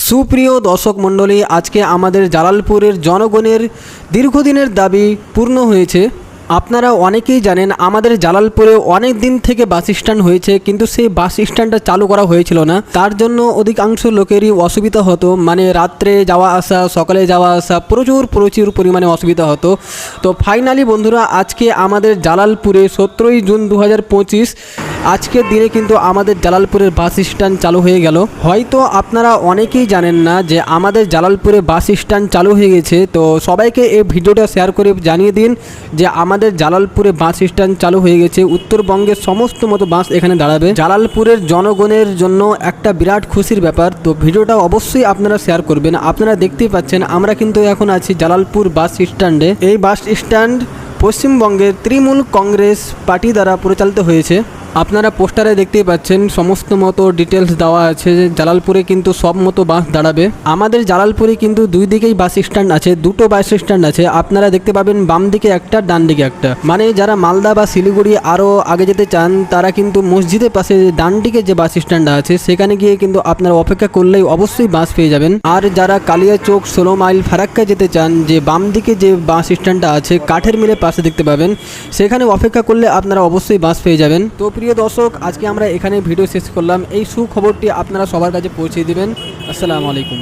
সুপ্রিয় দর্শক মণ্ডলী, আজকে আমাদের জালালপুরের জনগণের দীর্ঘদিনের দাবি পূর্ণ হয়েছে। আপনারা অনেকেই জানেন আমাদের জালালপুরে অনেক দিন থেকে বাস স্ট্যান্ড হয়েছে, কিন্তু সেই বাস স্ট্যান্ডটা চালু করা হয়েছিল না। তার জন্য অধিকাংশ লোকেরই অসুবিধা হতো, মানে রাত্রে যাওয়া আসা, সকালে যাওয়া আসা প্রচুর পরিমাণে অসুবিধা হতো। তো ফাইনালি বন্ধুরা, আজকে আমাদের জালালপুরে 17ই জুন 2025 আজকের দিনে কিন্তু আমাদের জালালপুরের বাস স্ট্যান্ড চালু হয়ে গেল। হয়তো আপনারা অনেকেই জানেন না যে আমাদের জালালপুরে বাস স্ট্যান্ড চালু হয়ে গেছে। তো সবাইকে এই ভিডিওটা শেয়ার করে জানিয়ে দিন যে আমাদের জালালপুরে বাস স্ট্যান্ড চালু হয়ে গেছে। উত্তরবঙ্গের সমস্ত মতো বাস এখানে দাঁড়াবে। জালালপুরের জনগণের জন্য একটা বিরাট খুশির ব্যাপার। তো ভিডিওটা অবশ্যই আপনারা শেয়ার করবেন। আপনারা দেখতেই পাচ্ছেন আমরা কিন্তু এখন আছি জালালপুর বাস স্ট্যান্ডে। এই বাস স্ট্যান্ড পশ্চিমবঙ্গের তৃণমূল কংগ্রেস পার্টি দ্বারা পরিচালিত হয়েছে। আপনারা পোস্টারে দেখতেই পাচ্ছেন সমস্ত মতো ডিটেলস দেওয়া আছে যে জালালপুরে কিন্তু সব মতো বাস দাঁড়াবে। আমাদের জালালপুরে কিন্তু দুই দিকেই বাস স্ট্যান্ড আছে, দুটো বাস স্ট্যান্ড আছে। আপনারা দেখতে পাবেন বাম দিকে একটা, ডান দিকে একটা। মানে যারা মালদা বা শিলিগুড়ি আরও আগে যেতে চান তারা কিন্তু মসজিদের পাশে ডান দিকে যে বাস স্ট্যান্ডটা আছে সেখানে গিয়ে কিন্তু আপনারা অপেক্ষা করলেই অবশ্যই বাস পেয়ে যাবেন। আর যারা কালিয়াচক 16 মাইল ফারাক্কা যেতে চান, যে বাম দিকে যে বাস স্ট্যান্ডটা আছে কাঠের মিলের পাশে দেখতে পাবেন, সেখানে অপেক্ষা করলে আপনারা অবশ্যই বাস পেয়ে যাবেন। তো প্রিয় দর্শক, আজকে আমরা এখানে ভিডিও শেষ করলাম। এই সুখবরটি আপনারা সবার কাছে পৌঁছে দিবেন। আসসালামু আলাইকুম।